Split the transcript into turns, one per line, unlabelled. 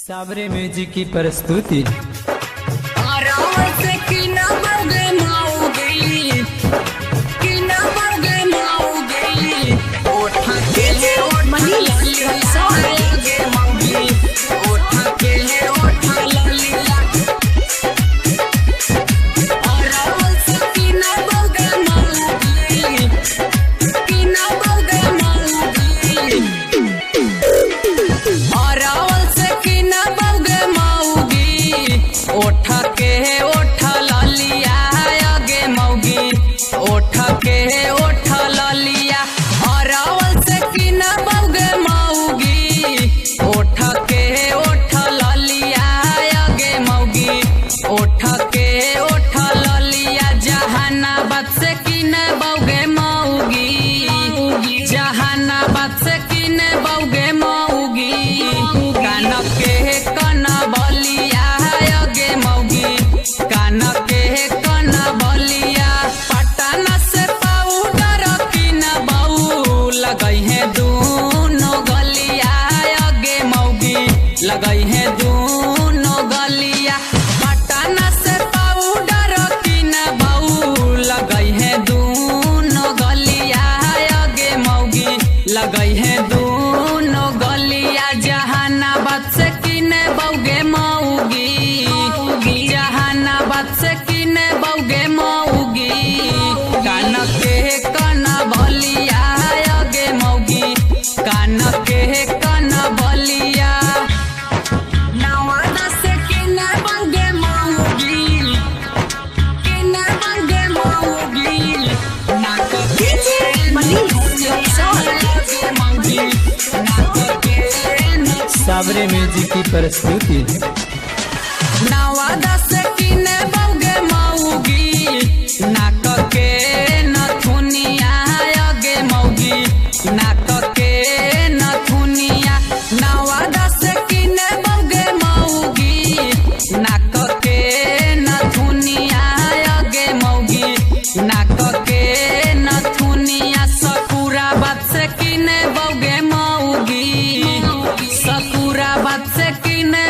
साबरे music की प्रस्तुति।
जहानाबाद से किने बौगे मौगी, जहानाबाद से किने बौगे मौगी, कान के कन बलिया गे मौगी, कान के कन बलिया। पटना से पाउडर किन बऊ लगई है दूनो गलिया गे मौगी, लगई है दूनो गलिया। पटना से पाउडर किन बऊ लगई है दूनो गलिया गे मौगी, लगई है दूनो गलिया। जहानाबाद से किने बौगे मौगी, जहानाबाद से किने बौगे मौगी, कान के कन बलिया गे मौगी, कान के कन बलिया। नवादा से किने बौगे मौगी, किने बौगे मौगी, नाक के
साबरे म्यूजिक की प्रस्तुति।
नवादा से किने बौगे मौगी, नाक के नथुनिया गे मौगी, नाक के नथुनिया। नवादा से किने बौगे मौगी, नाक के नथुनिया गे मौगी, नाक के नथुनिया। सकुराबाद से किने बौगे मौगी, सकुराबाद से किने